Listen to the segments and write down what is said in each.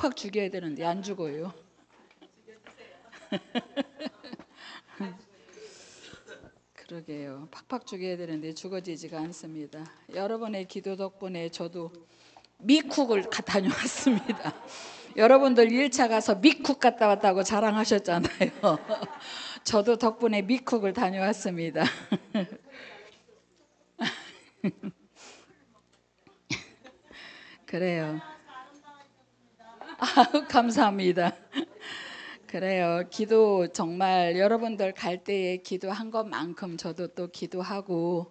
팍팍 죽여야 되는데 안 죽어요. 그러게요. 팍팍 죽여야 되는데 죽어지지가 않습니다. 여러분의 기도 덕분에 저도 미쿡을 다녀왔습니다. 여러분들 1차 가서 미쿡 갔다 왔다고 자랑하셨잖아요. 저도 덕분에 미쿡을 다녀왔습니다. 그래요. 감사합니다. 그래요. 기도 정말 여러분들 갈 때에 기도한 것만큼 저도 또 기도하고,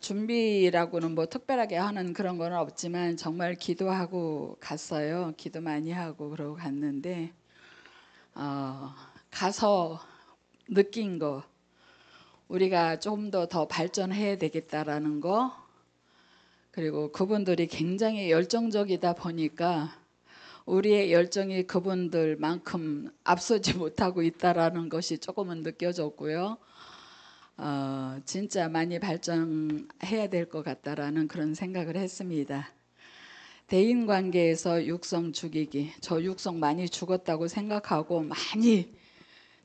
준비라고는 뭐 특별하게 하는 그런 건 없지만 정말 기도하고 갔어요. 기도 많이 하고 그러고 갔는데 가서 느낀 거, 우리가 좀 더 발전해야 되겠다라는 거, 그리고 그분들이 굉장히 열정적이다 보니까 우리의 열정이 그분들만큼 앞서지 못하고 있다라는 것이 조금은 느껴졌고요. 진짜 많이 발전해야 될 것 같다라는 그런 생각을 했습니다. 대인관계에서 육성 죽이기, 저 육성 많이 죽었다고 생각하고 많이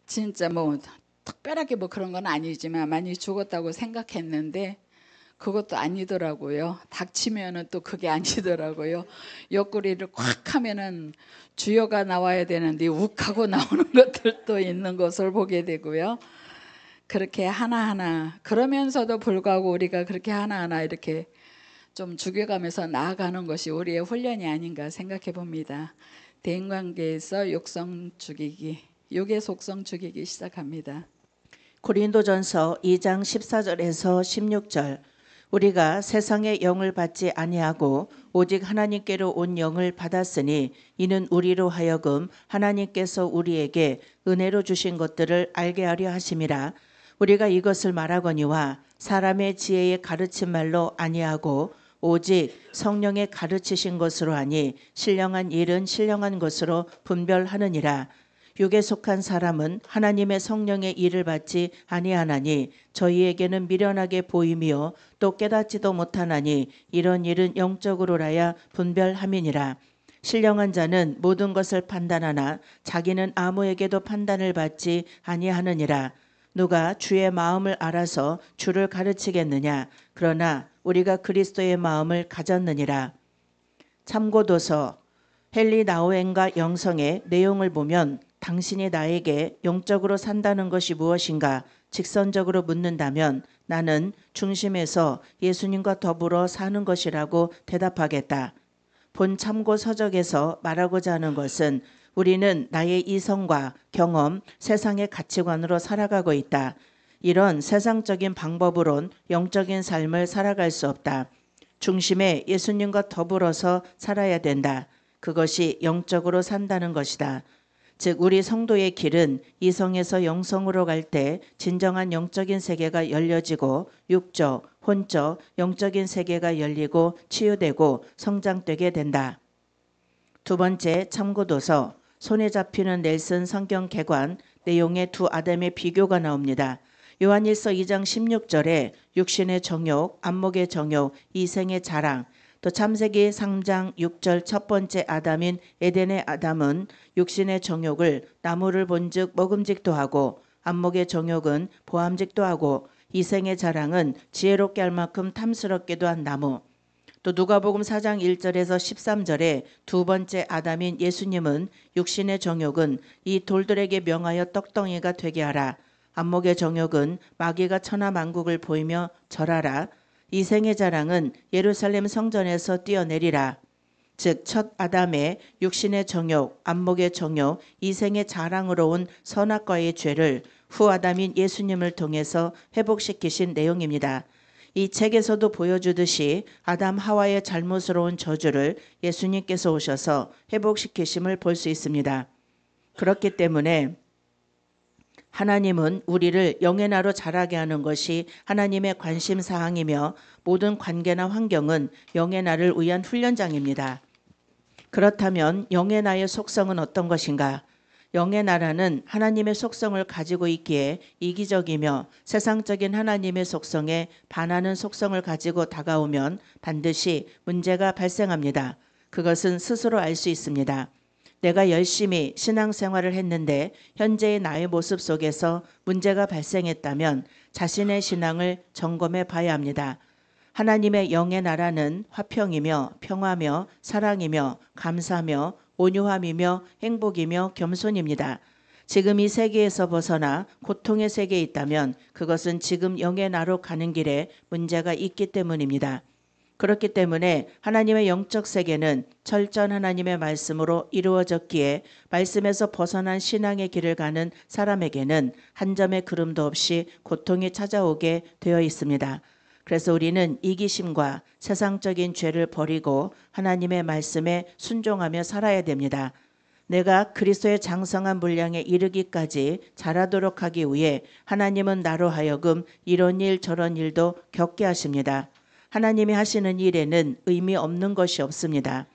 진짜 뭐 특별하게 뭐 그런 건 아니지만 많이 죽었다고 생각했는데 그것도 아니더라고요. 닥치면은 또 그게 아니더라고요. 옆구리를 콱 하면은 주여가 나와야 되는데 욱하고 나오는 것들도 있는 것을 보게 되고요. 그렇게 하나하나, 그러면서도 불구하고 우리가 그렇게 하나하나 이렇게 좀 죽여가면서 나아가는 것이 우리의 훈련이 아닌가 생각해 봅니다. 대인관계에서 육성 죽이기, 육의 속성 죽이기 시작합니다. 고린도전서 2장 14절에서 16절. 우리가 세상의 영을 받지 아니하고 오직 하나님께로 온 영을 받았으니 이는 우리로 하여금 하나님께서 우리에게 은혜로 주신 것들을 알게 하려 하심이라. 우리가 이것을 말하거니와 사람의 지혜의 가르친 말로 아니하고 오직 성령의 가르치신 것으로 하니 신령한 일은 신령한 것으로 분별하느니라. 육에 속한 사람은 하나님의 성령의 일을 받지 아니하나니 저희에게는 미련하게 보이며 또 깨닫지도 못하나니 이런 일은 영적으로라야 분별함이니라. 신령한 자는 모든 것을 판단하나 자기는 아무에게도 판단을 받지 아니하느니라. 누가 주의 마음을 알아서 주를 가르치겠느냐. 그러나 우리가 그리스도의 마음을 가졌느니라. 참고도서 헨리 나우엔과 영성의 내용을 보면 당신이 나에게 영적으로 산다는 것이 무엇인가 직선적으로 묻는다면 나는 중심에서 예수님과 더불어 사는 것이라고 대답하겠다. 본 참고 서적에서 말하고자 하는 것은 우리는 나의 이성과 경험, 세상의 가치관으로 살아가고 있다. 이런 세상적인 방법으론 영적인 삶을 살아갈 수 없다. 중심에 예수님과 더불어서 살아야 된다. 그것이 영적으로 산다는 것이다. 즉 우리 성도의 길은 이성에서 영성으로 갈 때 진정한 영적인 세계가 열려지고 육적, 혼적, 영적인 세계가 열리고 치유되고 성장되게 된다. 두 번째 참고도서 손에 잡히는 넬슨 성경 개관 내용의 두 아담의 비교가 나옵니다. 요한일서 2장 16절에 육신의 정욕, 안목의 정욕, 이생의 자랑, 또 창세기 3장 6절 첫 번째 아담인 에덴의 아담은 육신의 정욕을 나무를 본즉 먹음직도 하고 안목의 정욕은 보암직도 하고 이생의 자랑은 지혜롭게 할 만큼 탐스럽게도 한 나무. 또 누가복음 4장 1절에서 13절에 두 번째 아담인 예수님은 육신의 정욕은 이 돌들에게 명하여 떡덩이가 되게 하라. 안목의 정욕은 마귀가 천하만국을 보이며 절하라. 이생의 자랑은 예루살렘 성전에서 뛰어내리라. 즉 첫 아담의 육신의 정욕, 안목의 정욕, 이생의 자랑으로 온 선악과의 죄를 후 아담인 예수님을 통해서 회복시키신 내용입니다. 이 책에서도 보여주듯이 아담 하와의 잘못으로 온 저주를 예수님께서 오셔서 회복시키심을 볼 수 있습니다. 그렇기 때문에 하나님은 우리를 영의 나로 자라게 하는 것이 하나님의 관심 사항이며 모든 관계나 환경은 영의 나를 위한 훈련장입니다. 그렇다면 영의 나의 속성은 어떤 것인가? 영의 나라는 하나님의 속성을 가지고 있기에 이기적이며 세상적인 하나님의 속성에 반하는 속성을 가지고 다가오면 반드시 문제가 발생합니다. 그것은 스스로 알 수 있습니다. 내가 열심히 신앙생활을 했는데 현재의 나의 모습 속에서 문제가 발생했다면 자신의 신앙을 점검해 봐야 합니다. 하나님의 영의 나라는 화평이며 평화며 사랑이며 감사며 온유함이며 행복이며 겸손입니다. 지금 이 세계에서 벗어나 고통의 세계에 있다면 그것은 지금 영의 나로 가는 길에 문제가 있기 때문입니다. 그렇기 때문에 하나님의 영적 세계는 철저한 하나님의 말씀으로 이루어졌기에 말씀에서 벗어난 신앙의 길을 가는 사람에게는 한 점의 그름도 없이 고통이 찾아오게 되어 있습니다. 그래서 우리는 이기심과 세상적인 죄를 버리고 하나님의 말씀에 순종하며 살아야 됩니다. 내가 그리스도의 장성한 분량에 이르기까지 자라도록 하기 위해 하나님은 나로 하여금 이런 일 저런 일도 겪게 하십니다. 하나님이 하시는 일에는 의미 없는 것이 없습니다.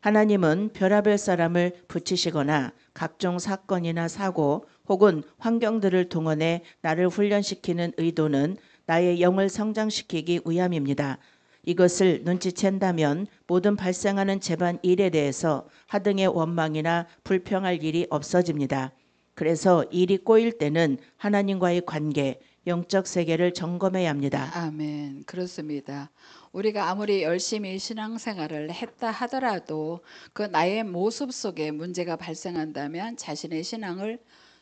하나님은 별의별 사람을 붙이시거나 각종 사건이나 사고 혹은 환경들을 동원해 나를 훈련시키는 의도는 나의 영을 성장시키기 위함입니다. 이것을 눈치챈다면 모든 발생하는 재반 일에 대해서 하등의 원망이나 불평할 일이 없어집니다. 그래서 일이 꼬일 때는 하나님과의 관계, 영적 세계를 점검해야 합니다. 아멘. 그렇습니다. 우리가 아무리 열심히 신앙생활을 했다 하더라도 그 나의 모습 속에 문제가 발생한다면 자신의 신앙을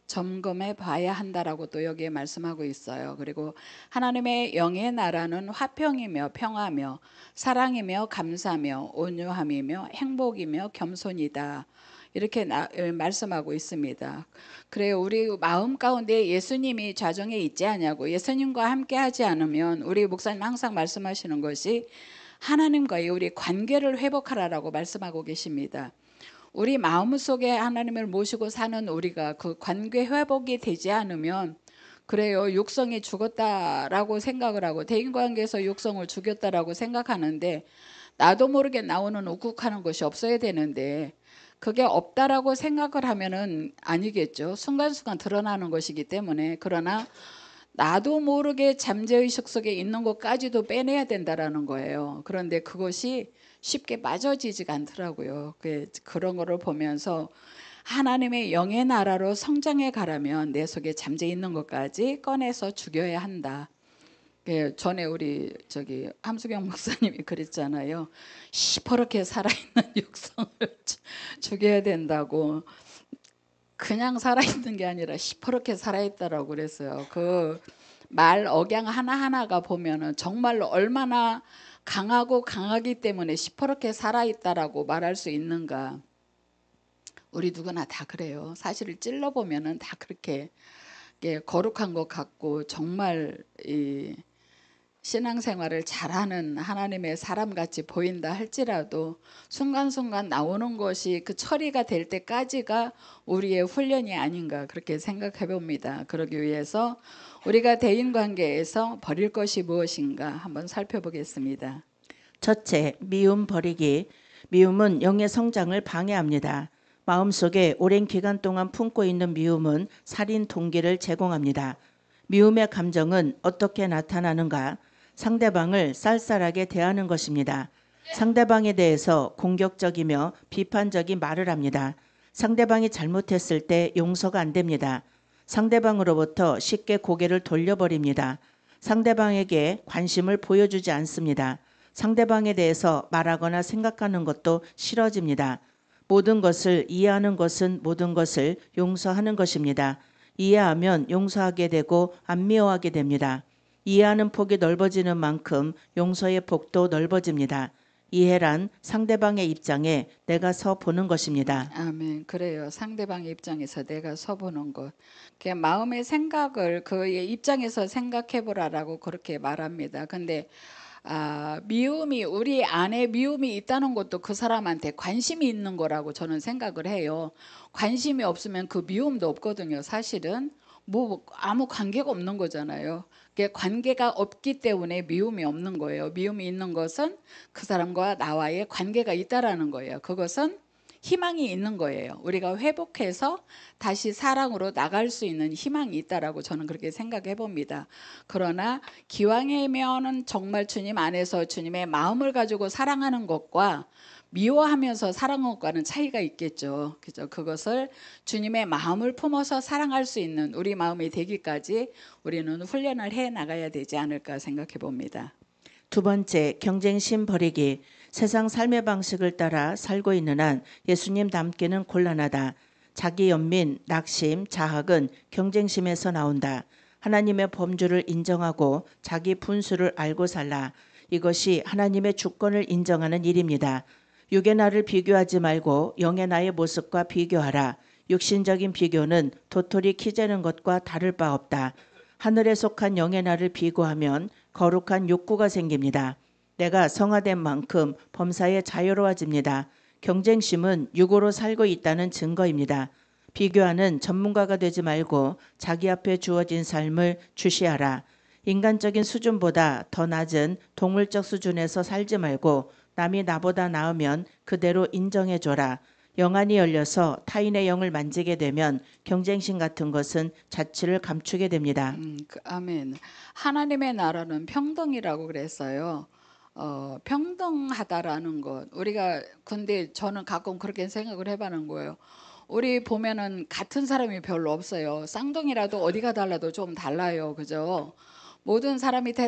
점검해 봐야 한다라고 또 여기에 말씀하고 있어요. 그리고 하나님의 영의 나라는 화평이며 평화며 사랑이며 감사며 온유함이며 행복이며 겸손이다. 이렇게 말씀하고 있습니다. 그래요. 우리 마음 가운데 예수님이 좌정에 있지 않냐고, 예수님과 함께 하지 않으면 우리 목사님 항상 말씀하시는 것이 하나님과의 우리 관계를 회복하라라고 말씀하고 계십니다. 우리 마음속에 하나님을 모시고 사는 우리가 그 관계 회복이 되지 않으면 그래요. 육성이 죽었다라고 생각을 하고 대인관계에서 육성을 죽였다라고 생각하는데 나도 모르게 나오는 욱욱하는 것이 없어야 되는데 그게 없다라고 생각을 하면은 아니겠죠. 순간순간 드러나는 것이기 때문에. 그러나 나도 모르게 잠재의식 속에 있는 것까지도 빼내야 된다라는 거예요. 그런데 그것이 쉽게 빠져지지가 않더라고요. 그런 거를 보면서 하나님의 영의 나라로 성장해 가려면 내 속에 잠재 있는 것까지 꺼내서 죽여야 한다. 전에 우리 함수경 목사님이 그랬잖아요. 시퍼렇게 살아있는 육성을 죽여야 된다고. 그냥 살아있는 게 아니라 시퍼렇게 살아있다라고 그랬어요. 그 말 억양 하나하나가 보면은 정말로 얼마나 강하고 강하기 때문에 시퍼렇게 살아있다라고 말할 수 있는가. 우리 누구나 다 그래요. 사실을 찔러보면은 다 그렇게 거룩한 것 같고 정말 이 신앙생활을 잘하는 하나님의 사람같이 보인다 할지라도 순간순간 나오는 것이 그 처리가 될 때까지가 우리의 훈련이 아닌가 그렇게 생각해 봅니다. 그러기 위해서 우리가 대인관계에서 버릴 것이 무엇인가 한번 살펴보겠습니다. 첫째, 미움 버리기. 미움은 영의 성장을 방해합니다. 마음속에 오랜 기간 동안 품고 있는 미움은 살인 동기를 제공합니다. 미움의 감정은 어떻게 나타나는가? 상대방을 쌀쌀하게 대하는 것입니다. 상대방에 대해서 공격적이며 비판적인 말을 합니다. 상대방이 잘못했을 때 용서가 안 됩니다. 상대방으로부터 쉽게 고개를 돌려버립니다. 상대방에게 관심을 보여주지 않습니다. 상대방에 대해서 말하거나 생각하는 것도 싫어집니다. 모든 것을 이해하는 것은 모든 것을 용서하는 것입니다. 이해하면 용서하게 되고 안 미워하게 됩니다. 이해하는 폭이 넓어지는 만큼 용서의 폭도 넓어집니다. 이해란 상대방의 입장에 내가 서 보는 것입니다. 아멘. 그래요. 상대방의 입장에서 내가 서보는 것. 그냥 마음의 생각을 그의 입장에서 생각해 보라라고 그렇게 말합니다. 근데 미움이 우리 안에 미움이 있다는 것도 그 사람한테 관심이 있는 거라고 저는 생각을 해요. 관심이 없으면 그 미움도 없거든요. 사실은 뭐 아무 관계가 없는 거잖아요. 관계가 없기 때문에 미움이 없는 거예요. 미움이 있는 것은 그 사람과 나와의 관계가 있다라는 거예요. 그것은 희망이 있는 거예요. 우리가 회복해서 다시 사랑으로 나갈 수 있는 희망이 있다라고 저는 그렇게 생각해 봅니다. 그러나 기왕이면은 정말 주님 안에서 주님의 마음을 가지고 사랑하는 것과 미워하면서 사랑하는 것과는 차이가 있겠죠. 그죠? 그것을 주님의 마음을 품어서 사랑할 수 있는 우리 마음이 되기까지 우리는 훈련을 해 나가야 되지 않을까 생각해 봅니다. 두 번째, 경쟁심 버리기. 세상 삶의 방식을 따라 살고 있는 한 예수님 닮기는 곤란하다. 자기 연민, 낙심, 자학은 경쟁심에서 나온다. 하나님의 범주를 인정하고 자기 분수를 알고 살라. 이것이 하나님의 주권을 인정하는 일입니다. 육의 나를 비교하지 말고 영의 나의 모습과 비교하라. 육신적인 비교는 도토리 키 재는 것과 다를 바 없다. 하늘에 속한 영의 나를 비교하면 거룩한 욕구가 생깁니다. 내가 성화된 만큼 범사에 자유로워집니다. 경쟁심은 육으로 살고 있다는 증거입니다. 비교하는 전문가가 되지 말고 자기 앞에 주어진 삶을 주시하라. 인간적인 수준보다 더 낮은 동물적 수준에서 살지 말고 남이 나보다 나으면 그대로 인정해줘라. 영안이 열려서 타인의 영을 만지게 되면 경쟁심 같은 것은 자취를 감추게 됩니다. 아멘. 하나님의 나라는 평등이라고 그랬어요. 평등하다라는 것. 우리가 근데 저는 가끔 그렇게 생각을 해보는 거예요. 우리 보면은 같은 사람이 별로 없어요. 쌍둥이라도 어디가 달라도 좀 달라요. 그죠? 모든 사람이 다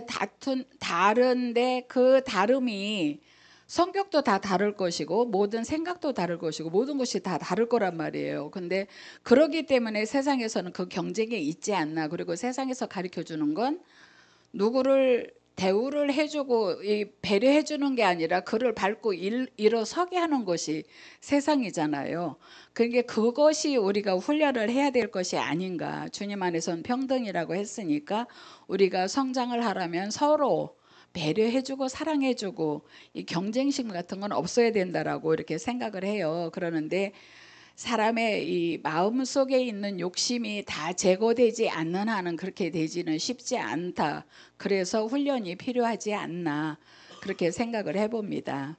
다른데 그 다름이 성격도 다 다를 것이고 모든 생각도 다를 것이고 모든 것이 다 다를 거란 말이에요. 근데 그러기 때문에 세상에서는 그 경쟁이 있지 않나. 그리고 세상에서 가르쳐 주는 건 누구를 대우를 해주고 배려해 주는 게 아니라 그를 밟고 일어서게 하는 것이 세상이잖아요. 그러니까 그것이 우리가 훈련을 해야 될 것이 아닌가. 주님 안에서는 평등이라고 했으니까 우리가 성장을 하려면 서로 배려해주고 사랑해주고 이 경쟁심 같은 건 없어야 된다라고 이렇게 생각을 해요. 그러는데 사람의 이 마음 속에 있는 욕심이 다 제거되지 않는 한은 그렇게 되지는 쉽지 않다. 그래서 훈련이 필요하지 않나 그렇게 생각을 해봅니다.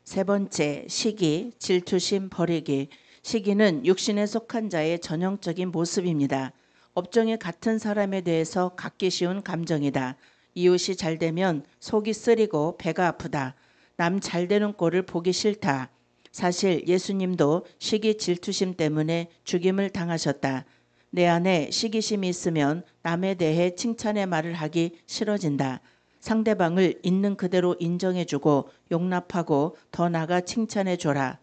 세 번째, 시기, 질투심 버리기. 시기는 육신에 속한 자의 전형적인 모습입니다. 업종이 같은 사람에 대해서 갖기 쉬운 감정이다. 이웃이 잘 되면 속이 쓰리고 배가 아프다. 남 잘 되는 꼴을 보기 싫다. 사실 예수님도 시기 질투심 때문에 죽임을 당하셨다. 내 안에 시기심이 있으면 남에 대해 칭찬의 말을 하기 싫어진다. 상대방을 있는 그대로 인정해주고 용납하고 더 나아가 칭찬해줘라.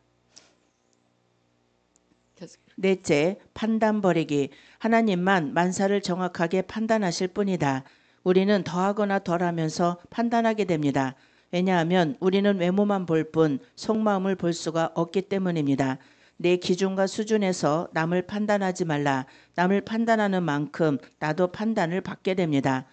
넷째, 판단 버리기. 하나님만 만사를 정확하게 판단하실 뿐이다. 우리는 더하거나 덜하면서 판단하게 됩니다. 왜냐하면 우리는 외모만 볼 뿐 속마음을 볼 수가 없기 때문입니다. 내 기준과 수준에서 남을 판단하지 말라. 남을 판단하는 만큼 나도 판단을 받게 됩니다.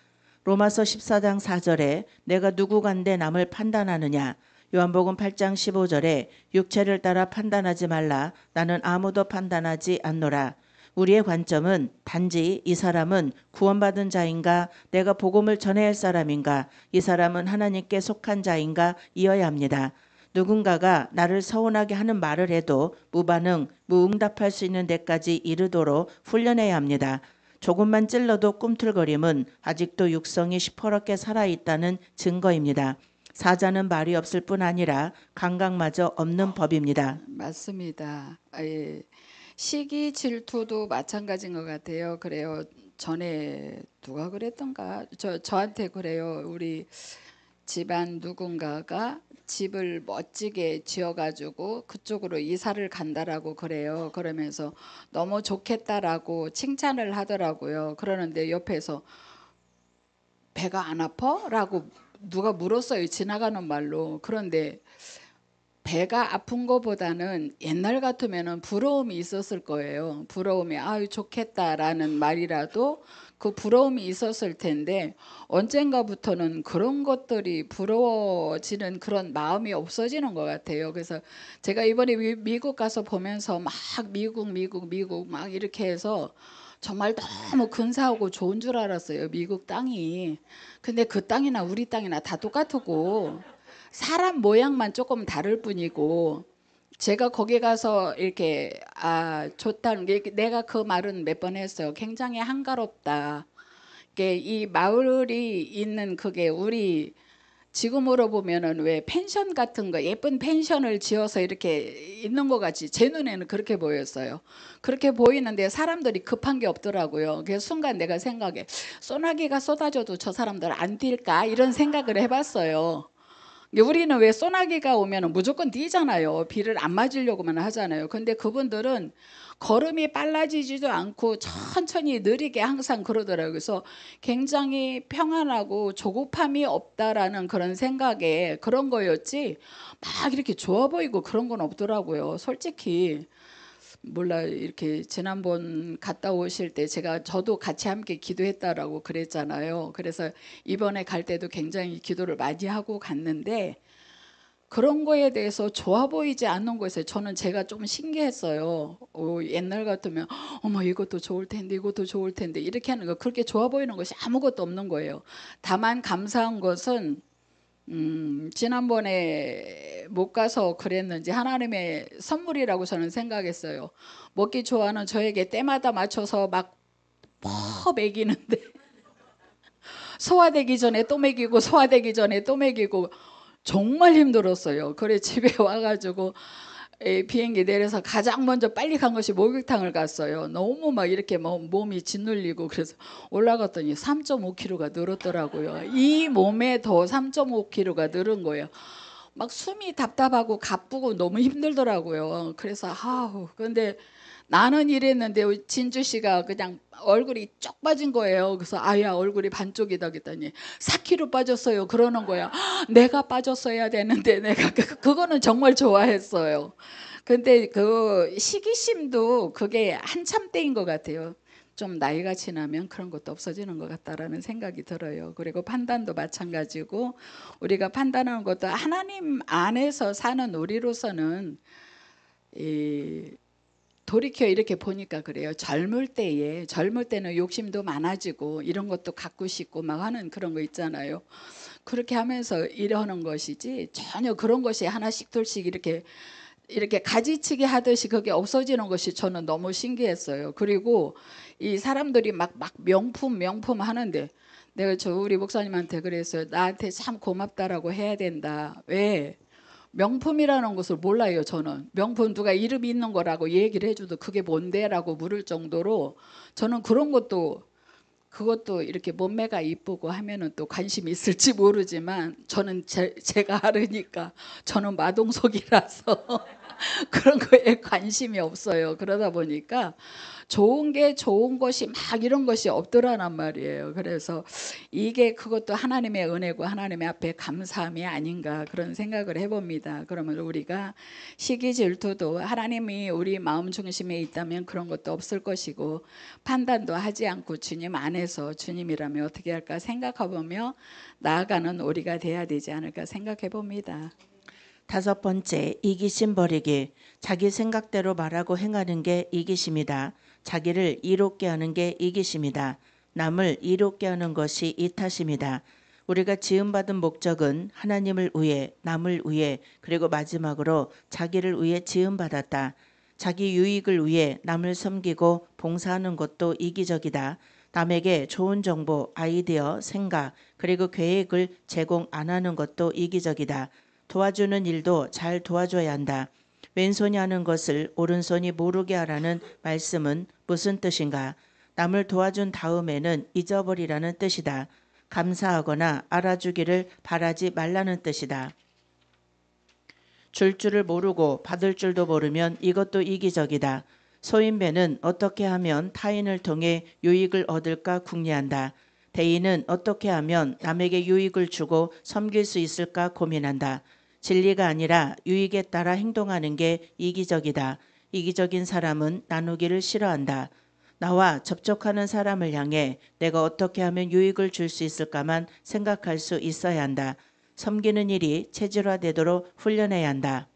로마서 14장 4절에 내가 누구간데 남을 판단하느냐. 요한복음 8장 15절에 육체를 따라 판단하지 말라. 나는 아무도 판단하지 않노라. 우리의 관점은 단지 이 사람은 구원받은 자인가, 내가 복음을 전해야 할 사람인가, 이 사람은 하나님께 속한 자인가 이어야 합니다. 누군가가 나를 서운하게 하는 말을 해도 무반응, 무응답할 수 있는 데까지 이르도록 훈련해야 합니다. 조금만 찔러도 꿈틀거림은 아직도 육성이 시퍼렇게 살아있다는 증거입니다. 사자는 말이 없을 뿐 아니라 감각마저 없는 법입니다. 맞습니다. 예. 시기 질투도 마찬가지인 것 같아요. 그래요. 전에 누가 그랬던가 저한테 그래요. 우리 집안 누군가가 집을 멋지게 지어가지고 그쪽으로 이사를 간다라고 그래요. 그러면서 너무 좋겠다라고 칭찬을 하더라고요. 그러는데 옆에서 배가 안 아파? 라고 누가 물었어요. 지나가는 말로. 그런데 배가 아픈 것보다는 옛날 같으면은 부러움이 있었을 거예요. 부러움이 아유 좋겠다라는 말이라도 그 부러움이 있었을 텐데 언젠가부터는 그런 것들이 부러워지는 그런 마음이 없어지는 것 같아요. 그래서 제가 이번에 미국 가서 보면서 막 미국 막 이렇게 해서 정말 너무 근사하고 좋은 줄 알았어요. 미국 땅이. 근데 그 땅이나 우리 땅이나 다 똑같고 사람 모양만 조금 다를 뿐이고 제가 거기 가서 이렇게 좋다는 게 내가 그 말은 몇 번 했어요. 굉장히 한가롭다. 이게 이 마을이 있는 그게 우리 지금으로 보면은 왜 펜션 같은 거 예쁜 펜션을 지어서 이렇게 있는 것 같이 제 눈에는 그렇게 보였어요. 그렇게 보이는데 사람들이 급한 게 없더라고요. 그래서 순간 내가 생각해 소나기가 쏟아져도 저 사람들 안 뛸까 이런 생각을 해봤어요. 우리는 왜 소나기가 오면 무조건 뛰잖아요. 비를 안 맞으려고만 하잖아요. 근데 그분들은 걸음이 빨라지지도 않고 천천히 느리게 항상 그러더라고요. 그래서 굉장히 평안하고 조급함이 없다라는 그런 생각에 그런 거였지 막 이렇게 좋아 보이고 그런 건 없더라고요. 솔직히 몰라 이렇게 지난번 갔다 오실 때 저도 같이 함께 기도했다라고 그랬잖아요. 그래서 이번에 갈 때도 굉장히 기도를 많이 하고 갔는데 그런 거에 대해서 좋아 보이지 않는 것에 저는 제가 좀 신기했어요. 옛날 같으면 어머 이것도 좋을 텐데 이것도 좋을 텐데 이렇게 하는 거 그렇게 좋아 보이는 것이 아무것도 없는 거예요. 다만 감사한 것은 지난번에 못 가서 그랬는지 하나님의 선물이라고 저는 생각했어요. 먹기 좋아하는 저에게 때마다 맞춰서 막 먹이는데 소화되기 전에 또 먹이고 소화되기 전에 또 먹이고 정말 힘들었어요. 그래 집에 와가지고 비행기 내려서 가장 먼저 빨리 간 것이 목욕탕을 갔어요. 너무 막 이렇게 몸이 짓눌리고 그래서 올라갔더니 3.5kg가 늘었더라고요. 이 몸에 더 3.5kg가 늘은 거예요. 막 숨이 답답하고 가쁘고 너무 힘들더라고요. 그래서 근데 나는 이랬는데 진주 씨가 그냥 얼굴이 쪽 빠진 거예요. 그래서 아야 얼굴이 반쪽이다 그랬더니 4kg 빠졌어요. 그러는 거야. 내가 빠졌어야 되는데 내가 그거는 정말 좋아했어요. 근데 그 시기심도 그게 한참 때인 것 같아요. 좀 나이가 지나면 그런 것도 없어지는 것 같다라는 생각이 들어요. 그리고 판단도 마찬가지고 우리가 판단하는 것도 하나님 안에서 사는 우리로서는 이 돌이켜 이렇게 보니까 그래요. 젊을 때는 욕심도 많아지고 이런 것도 갖고 싶고 막 하는 그런 거 있잖아요. 그렇게 하면서 이러는 것이지 전혀 그런 것이 하나씩 둘씩 이렇게 가지치기 하듯이 그게 없어지는 것이 저는 너무 신기했어요. 그리고 이 사람들이 막 명품 하는데 내가 우리 목사님한테 그랬어요. 나한테 참 고맙다라고 해야 된다. 왜? 명품이라는 것을 몰라요. 저는 명품 누가 이름이 있는 거라고 얘기를 해줘도 그게 뭔데라고 물을 정도로 저는 그런 것도 그것도 이렇게 몸매가 이쁘고 하면은 또 관심이 있을지 모르지만 저는 제가 하르니까 저는 마동석이라서 그런 거에 관심이 없어요. 그러다 보니까 좋은 게 좋은 것이 막 이런 것이 없더라란 말이에요. 그래서 이게 그것도 하나님의 은혜고 하나님의 앞에 감사함이 아닌가 그런 생각을 해봅니다. 그러면 우리가 시기 질투도 하나님이 우리 마음 중심에 있다면 그런 것도 없을 것이고 판단도 하지 않고 주님 안에서 주님이라면 어떻게 할까 생각해보며 나아가는 우리가 돼야 되지 않을까 생각해 봅니다. 5번째, 이기심 버리기. 자기 생각대로 말하고 행하는 게 이기심이다. 자기를 이롭게 하는 게 이기심이다. 남을 이롭게 하는 것이 이타심이다. 우리가 지음받은 목적은 하나님을 위해, 남을 위해, 그리고 마지막으로 자기를 위해 지음받았다. 자기 유익을 위해 남을 섬기고 봉사하는 것도 이기적이다. 남에게 좋은 정보, 아이디어, 생각, 그리고 계획을 제공 안 하는 것도 이기적이다. 도와주는 일도 잘 도와줘야 한다. 왼손이 하는 것을 오른손이 모르게 하라는 말씀은 무슨 뜻인가? 남을 도와준 다음에는 잊어버리라는 뜻이다. 감사하거나 알아주기를 바라지 말라는 뜻이다. 줄 줄을 모르고 받을 줄도 모르면 이것도 이기적이다. 소인배는 어떻게 하면 타인을 통해 유익을 얻을까 궁리한다. 대인은 어떻게 하면 남에게 유익을 주고 섬길 수 있을까 고민한다. 진리가 아니라 유익에 따라 행동하는 게 이기적이다. 이기적인 사람은 나누기를 싫어한다. 나와 접촉하는 사람을 향해 내가 어떻게 하면 유익을 줄 수 있을까만 생각할 수 있어야 한다. 섬기는 일이 체질화되도록 훈련해야 한다.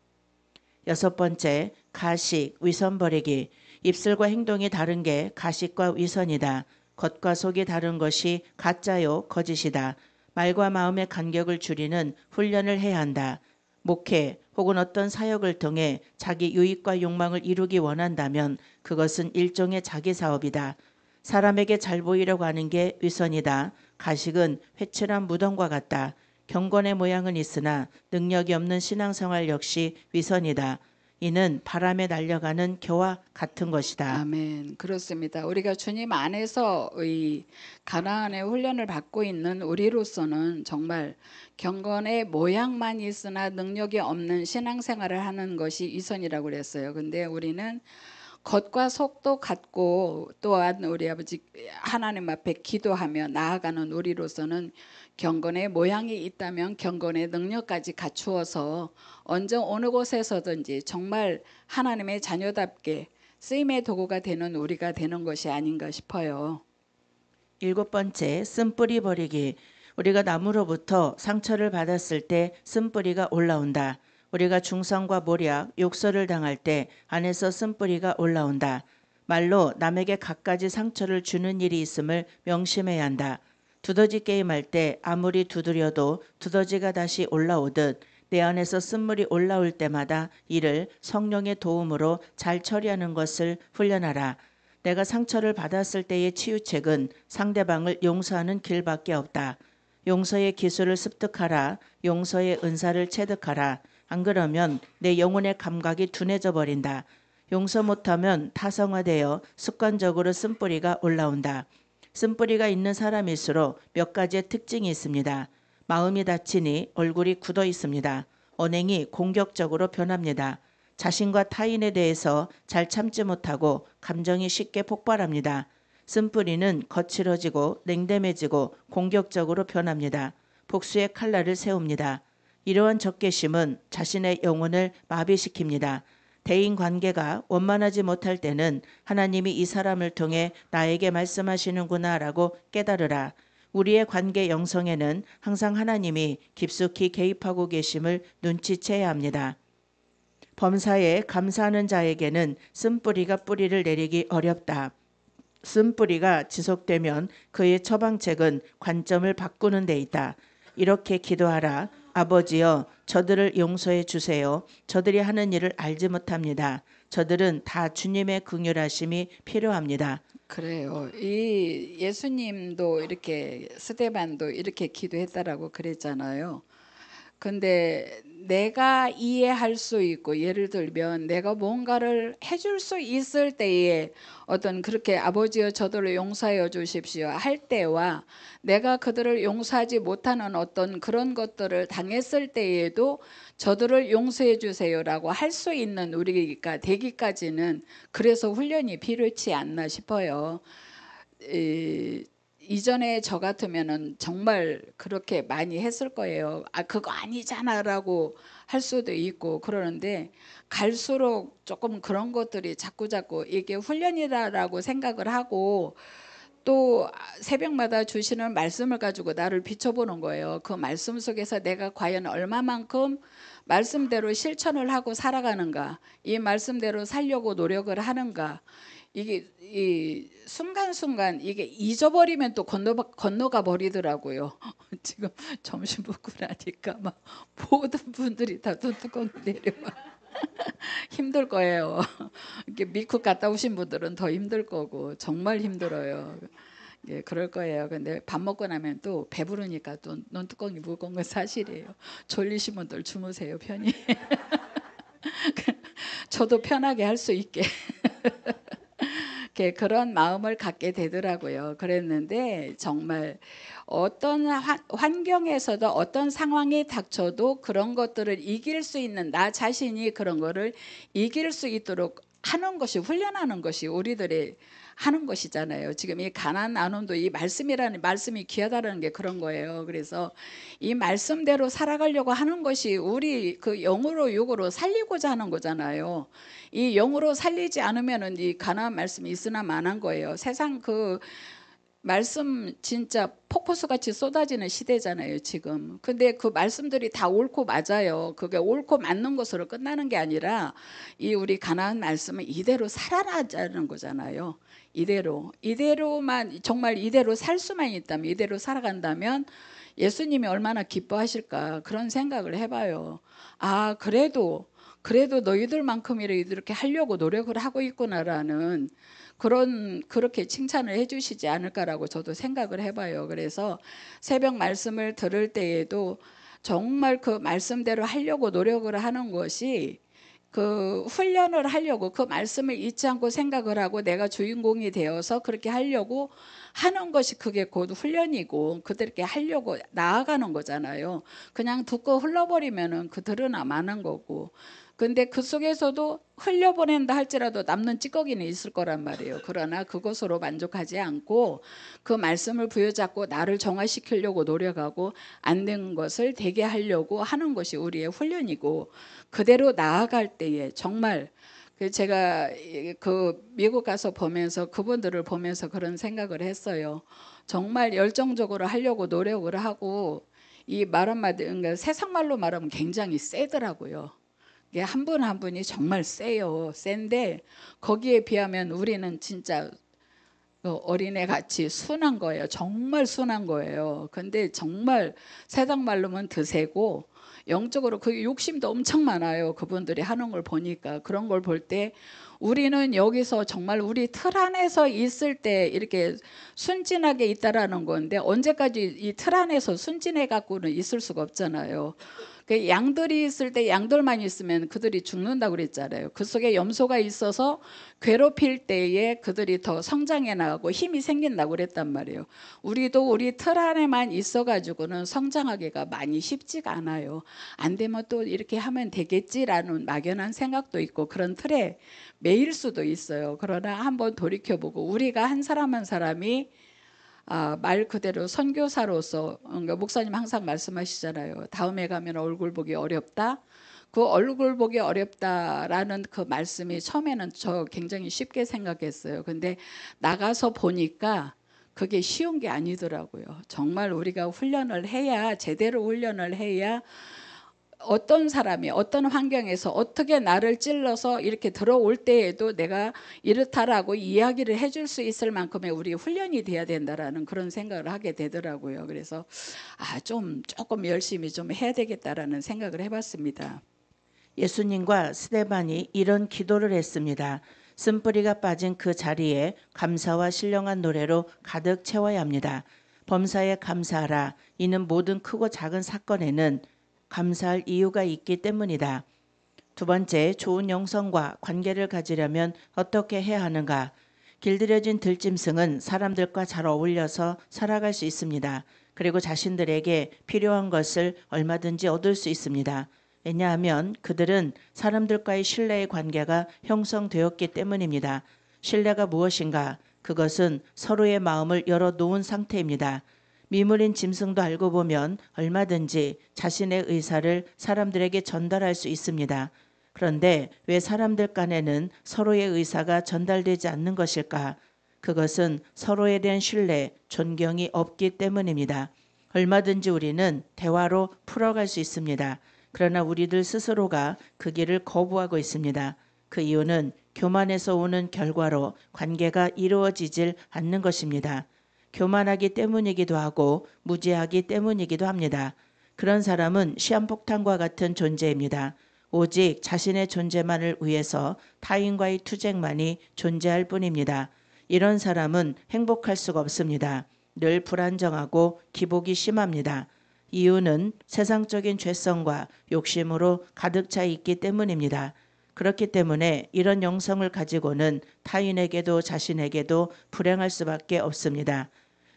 6번째, 가식, 위선 버리기. 입술과 행동이 다른 게 가식과 위선이다. 겉과 속이 다른 것이 가짜요, 거짓이다. 말과 마음의 간격을 줄이는 훈련을 해야 한다. 목회 혹은 어떤 사역을 통해 자기 유익과 욕망을 이루기 원한다면 그것은 일종의 자기 사업이다. 사람에게 잘 보이려고 하는 게 위선이다. 가식은 회칠한 무덤과 같다. 경건의 모양은 있으나 능력이 없는 신앙생활 역시 위선이다. 이는 바람에 날려가는 겨와 같은 것이다. 아멘. 그렇습니다. 우리가 주님 안에서 이 가나안의 훈련을 받고 있는 우리로서는 정말 경건의 모양만 있으나 능력이 없는 신앙생활을 하는 것이 위선이라고 그랬어요. 근데 우리는 겉과 속도 같고 또한 우리 아버지 하나님 앞에 기도하며 나아가는 우리로서는 경건의 모양이 있다면 경건의 능력까지 갖추어서 언제 어느 곳에서든지 정말 하나님의 자녀답게 쓰임의 도구가 되는 우리가 되는 것이 아닌가 싶어요. 7번째, 쓴뿌리 버리기. 우리가 나무로부터 상처를 받았을 때 쓴뿌리가 올라온다. 우리가 중상과 모략, 욕설을 당할 때 안에서 쓴뿌리가 올라온다. 말로 남에게 갖가지 상처를 주는 일이 있음을 명심해야 한다. 두더지 게임할 때 아무리 두드려도 두더지가 다시 올라오듯 내 안에서 쓴물이 올라올 때마다 이를 성령의 도움으로 잘 처리하는 것을 훈련하라. 내가 상처를 받았을 때의 치유책은 상대방을 용서하는 길밖에 없다. 용서의 기술을 습득하라. 용서의 은사를 체득하라. 안 그러면 내 영혼의 감각이 둔해져 버린다. 용서 못하면 타성화되어 습관적으로 쓴뿌리가 올라온다. 쓴뿌리가 있는 사람일수록 몇 가지의 특징이 있습니다. 마음이 다치니 얼굴이 굳어 있습니다. 언행이 공격적으로 변합니다. 자신과 타인에 대해서 잘 참지 못하고 감정이 쉽게 폭발합니다. 쓴뿌리는 거칠어지고 냉담해지고 공격적으로 변합니다. 복수의 칼날을 세웁니다. 이러한 적개심은 자신의 영혼을 마비시킵니다. 대인 관계가 원만하지 못할 때는 하나님이 이 사람을 통해 나에게 말씀하시는구나라고 깨달으라. 우리의 관계 영성에는 항상 하나님이 깊숙이 개입하고 계심을 눈치채야 합니다. 범사에 감사하는 자에게는 쓴뿌리가 뿌리를 내리기 어렵다. 쓴뿌리가 지속되면 그의 처방책은 관점을 바꾸는 데 있다. 이렇게 기도하라. 아버지여, 저들을 용서해 주세요. 저들이 하는 일을 알지 못합니다. 저들은 다 주님의 긍휼하심이 필요합니다. 그래요. 이 예수님도 이렇게 스데반도 이렇게 기도했다라고 그랬잖아요. 근데 내가 이해할 수 있고 예를 들면 내가 뭔가를 해줄 수 있을 때에 어떤 그렇게 아버지여 저들을 용서하여 주십시오 할 때와 내가 그들을 용서하지 못하는 어떤 그런 것들을 당했을 때에도 저들을 용서해 주세요라고 할 수 있는 우리가 되기까지는 그래서 훈련이 필요치 않나 싶어요. 이전에 저 같으면은 정말 그렇게 많이 했을 거예요. 아, 그거 아니잖아라고 할 수도 있고 그러는데 갈수록 조금 그런 것들이 자꾸자꾸 이게 훈련이다라고 생각을 하고 또 새벽마다 주시는 말씀을 가지고 나를 비춰보는 거예요. 그 말씀 속에서 내가 과연 얼마만큼 말씀대로 실천을 하고 살아가는가, 이 말씀대로 살려고 노력을 하는가. 이게 이 순간순간 이게 잊어버리면 또 건너가 버리더라고요. 지금 점심 먹고 나니까 막 모든 분들이 다 눈두덩이 내려와. 힘들 거예요. 이렇게 미국 갔다 오신 분들은 더 힘들 거고 정말 힘들어요. 예, 그럴 거예요. 근데 밥 먹고 나면 또 배부르니까 또 눈두덩이 무거운 건 사실이에요. 졸리신 분들 주무세요, 편히. 저도 편하게 할 수 있게. 그런 마음을 갖게 되더라고요. 그랬는데 정말 어떤 환경에서도 어떤 상황이 닥쳐도 그런 것들을 이길 수 있는 나 자신이 그런 거를 이길 수 있도록 하는 것이 훈련하는 것이 우리들의 하는 것이잖아요. 지금 이 가난 나눔도 이 말씀이라는 말씀이 귀하다는 게 그런 거예요. 그래서 이 말씀대로 살아가려고 하는 것이 우리 그 영으로 육으로 살리고자 하는 거잖아요. 이 영으로 살리지 않으면은 이 가나안 말씀이 있으나 마나한 거예요. 세상 그 말씀 진짜 폭포수 같이 쏟아지는 시대잖아요, 지금. 근데 그 말씀들이 다 옳고 맞아요. 그게 옳고 맞는 것으로 끝나는 게 아니라 이 우리 가나안 말씀은 이대로 살아나자는 거잖아요. 이대로만 정말 이대로 살 수만 있다면, 이대로 살아간다면 예수님이 얼마나 기뻐하실까 그런 생각을 해봐요. 아, 그래도 너희들만큼이라도 이렇게 하려고 노력을 하고 있구나라는 그렇게 칭찬을 해주시지 않을까라고 저도 생각을 해봐요. 그래서 새벽 말씀을 들을 때에도 정말 그 말씀대로 하려고 노력을 하는 것이 그 훈련을 하려고 그 말씀을 잊지 않고 생각을 하고 내가 주인공이 되어서 그렇게 하려고 하는 것이 그게 곧 훈련이고 그들께 하려고 나아가는 거잖아요. 그냥 듣고 흘러버리면은 그들은 아마는 거고. 근데 그 속에서도 흘려보낸다 할지라도 남는 찌꺼기는 있을 거란 말이에요. 그러나 그것으로 만족하지 않고 그 말씀을 부여잡고 나를 정화시키려고 노력하고 안 된 것을 되게 하려고 하는 것이 우리의 훈련이고, 그대로 나아갈 때에 정말 제가 그 미국 가서 보면서 그분들을 보면서 그런 생각을 했어요. 정말 열정적으로 하려고 노력을 하고 이 말 한마디, 그러니까 세상 말로 말하면 굉장히 세더라고요. 이게 한 분 한 분이 정말 세요. 센데 거기에 비하면 우리는 진짜 어린애 같이 순한 거예요. 정말 순한 거예요. 근데 정말 세상 말로는 드세고 영적으로 그 욕심도 엄청 많아요. 그분들이 하는 걸 보니까. 그런 걸 볼 때 우리는 여기서 정말 우리 틀 안에서 있을 때 이렇게 순진하게 있다라는 건데, 언제까지 이 틀 안에서 순진해 갖고는 있을 수가 없잖아요. 그 양들이 있을 때 양들만 있으면 그들이 죽는다고 그랬잖아요. 그 속에 염소가 있어서 괴롭힐 때에 그들이 더 성장해 나가고 힘이 생긴다고 그랬단 말이에요. 우리도 우리 틀 안에만 있어가지고는 성장하기가 많이 쉽지가 않아요. 안 되면 또 이렇게 하면 되겠지라는 막연한 생각도 있고 그런 틀에 매일 수도 있어요. 그러나 한번 돌이켜보고 우리가 한 사람 한 사람이 말 그대로 선교사로서, 그러니까 목사님 항상 말씀하시잖아요. 다음에 가면 얼굴 보기 어렵다. 그 얼굴 보기 어렵다라는 그 말씀이 처음에는 저 굉장히 쉽게 생각했어요. 근데 나가서 보니까 그게 쉬운 게 아니더라고요. 정말 우리가 훈련을 해야, 제대로 훈련을 해야 어떤 사람이 어떤 환경에서 어떻게 나를 찔러서 이렇게 들어올 때에도 내가 이렇다라고 이야기를 해줄 수 있을 만큼의 우리 훈련이 돼야 된다라는 그런 생각을 하게 되더라고요. 그래서 조금 열심히 좀 해야 되겠다라는 생각을 해봤습니다. 예수님과 스데반이 이런 기도를 했습니다. 쓴뿌리가 빠진 그 자리에 감사와 신령한 노래로 가득 채워야 합니다. 범사에 감사하라. 이는 모든 크고 작은 사건에는 감사할 이유가 있기 때문이다. 두 번째, 좋은 영성과 관계를 가지려면 어떻게 해야 하는가? 길들여진 들짐승은 사람들과 잘 어울려서 살아갈 수 있습니다. 그리고 자신들에게 필요한 것을 얼마든지 얻을 수 있습니다. 왜냐하면 그들은 사람들과의 신뢰의 관계가 형성되었기 때문입니다. 신뢰가 무엇인가? 그것은 서로의 마음을 열어놓은 상태입니다. 미물인 짐승도 알고 보면 얼마든지 자신의 의사를 사람들에게 전달할 수 있습니다. 그런데 왜 사람들 간에는 서로의 의사가 전달되지 않는 것일까? 그것은 서로에 대한 신뢰, 존경이 없기 때문입니다. 얼마든지 우리는 대화로 풀어갈 수 있습니다. 그러나 우리들 스스로가 그 길을 거부하고 있습니다. 그 이유는 교만에서 오는 결과로 관계가 이루어지질 않는 것입니다. 교만하기 때문이기도 하고 무지하기 때문이기도 합니다. 그런 사람은 시한폭탄과 같은 존재입니다. 오직 자신의 존재만을 위해서 타인과의 투쟁만이 존재할 뿐입니다. 이런 사람은 행복할 수가 없습니다. 늘 불안정하고 기복이 심합니다. 이유는 세상적인 죄성과 욕심으로 가득 차 있기 때문입니다. 그렇기 때문에 이런 영성을 가지고는 타인에게도 자신에게도 불행할 수밖에 없습니다.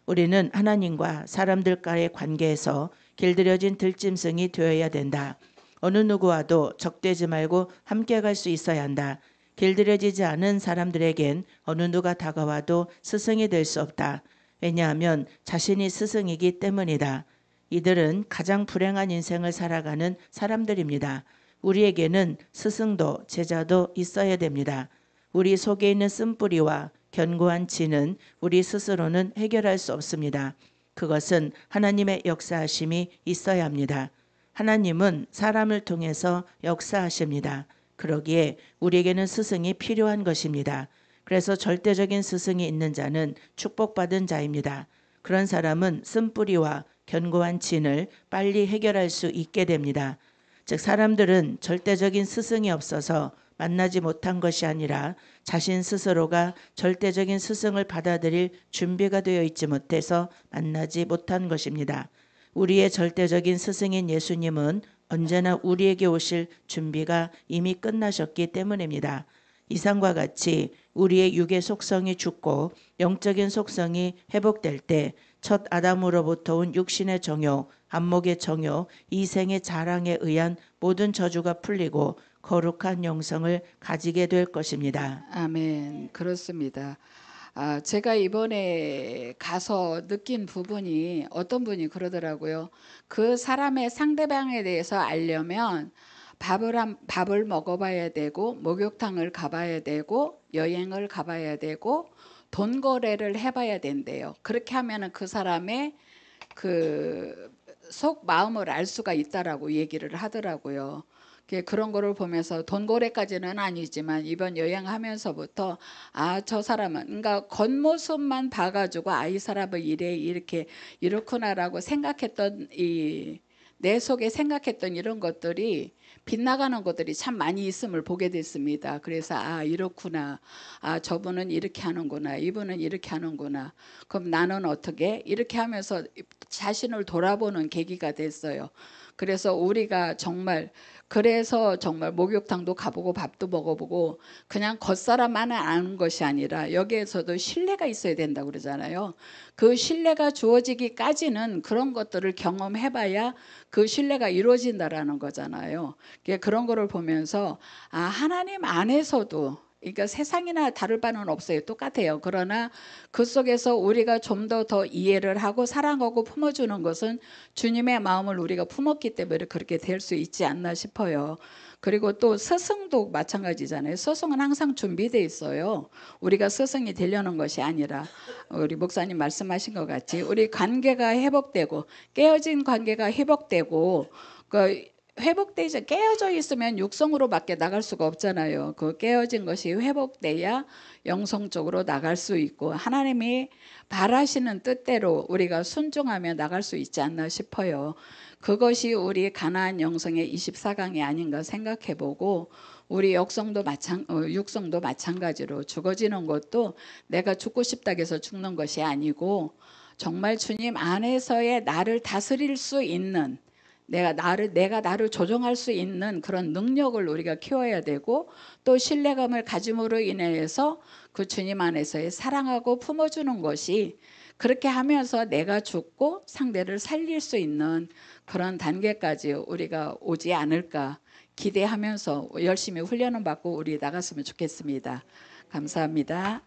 우리는 하나님과 사람들과의 관계에서 길들여진 들짐승이 되어야 된다. 어느 누구와도 적대지 말고 함께 갈 수 있어야 한다. 길들여지지 않은 사람들에겐 어느 누가 다가와도 스승이 될 수 없다. 왜냐하면 자신이 스승이기 때문이다. 이들은 가장 불행한 인생을 살아가는 사람들입니다. 우리에게는 스승도 제자도 있어야 됩니다. 우리 속에 있는 쓴뿌리와 견고한 진은 우리 스스로는 해결할 수 없습니다. 그것은 하나님의 역사하심이 있어야 합니다. 하나님은 사람을 통해서 역사하십니다. 그러기에 우리에게는 스승이 필요한 것입니다. 그래서 절대적인 스승이 있는 자는 축복받은 자입니다. 그런 사람은 쓴뿌리와 견고한 진을 빨리 해결할 수 있게 됩니다. 즉 사람들은 절대적인 스승이 없어서 만나지 못한 것이 아니라 자신 스스로가 절대적인 스승을 받아들일 준비가 되어 있지 못해서 만나지 못한 것입니다. 우리의 절대적인 스승인 예수님은 언제나 우리에게 오실 준비가 이미 끝나셨기 때문입니다. 이상과 같이 우리의 육의 속성이 죽고 영적인 속성이 회복될 때 첫 아담으로부터 온 육신의 정욕, 안목의 정욕, 이생의 자랑에 의한 모든 저주가 풀리고 거룩한 영성을 가지게 될 것입니다. 아멘. 그렇습니다. 제가 이번에 가서 느낀 부분이 어떤 분이 그러더라고요. 그 사람의 상대방에 대해서 알려면 밥을 먹어봐야 되고 목욕탕을 가봐야 되고 여행을 가봐야 되고 돈 거래를 해봐야 된대요. 그렇게 하면은 그 사람의 그 속 마음을 알 수가 있다라고 얘기를 하더라고요. 그런 거를 보면서 돈 거래까지는 아니지만 이번 여행하면서부터 저 사람은 그러니까 겉모습만 봐가지고 이 사람은 이렇게 이렇구나라고 생각했던 내 속에 생각했던 이런 것들이 빗나가는 것들이 참 많이 있음을 보게 됐습니다. 그래서 이렇구나. 저분은 이렇게 하는구나. 이분은 이렇게 하는구나. 그럼 나는 어떻게? 이렇게 하면서 자신을 돌아보는 계기가 됐어요. 그래서 우리가 그래서 정말 목욕탕도 가보고 밥도 먹어보고 그냥 겉사람만 아는 것이 아니라 여기에서도 신뢰가 있어야 된다고 그러잖아요. 그 신뢰가 주어지기까지는 그런 것들을 경험해봐야 그 신뢰가 이루어진다라는 거잖아요. 그런 거를 보면서 하나님 안에서도 그러니까 세상이나 다를 바는 없어요. 똑같아요. 그러나 그 속에서 우리가 좀 더 이해를 하고 사랑하고 품어주는 것은 주님의 마음을 우리가 품었기 때문에 그렇게 될 수 있지 않나 싶어요. 그리고 또 스승도 마찬가지잖아요. 스승은 항상 준비되어 있어요. 우리가 스승이 되려는 것이 아니라 우리 목사님 말씀하신 것 같이 우리 관계가 회복되고 깨어진 관계가 회복되고 회복되지 깨어져 있으면 육성으로밖에 나갈 수가 없잖아요. 그 깨어진 것이 회복돼야 영성적으로 나갈 수 있고 하나님이 바라시는 뜻대로 우리가 순종하며 나갈 수 있지 않나 싶어요. 그것이 우리 가나안 영성의 24강이 아닌가 생각해보고 우리 육성도 마찬가지로 죽어지는 것도 내가 죽고 싶다고 해서 죽는 것이 아니고 정말 주님 안에서의 나를 다스릴 수 있는 내가 나를 조정할 수 있는 그런 능력을 우리가 키워야 되고 또 신뢰감을 가짐으로 인해서 그 주님 안에서의 사랑하고 품어주는 것이 그렇게 하면서 내가 죽고 상대를 살릴 수 있는 그런 단계까지 우리가 오지 않을까 기대하면서 열심히 훈련을 받고 우리 나갔으면 좋겠습니다. 감사합니다.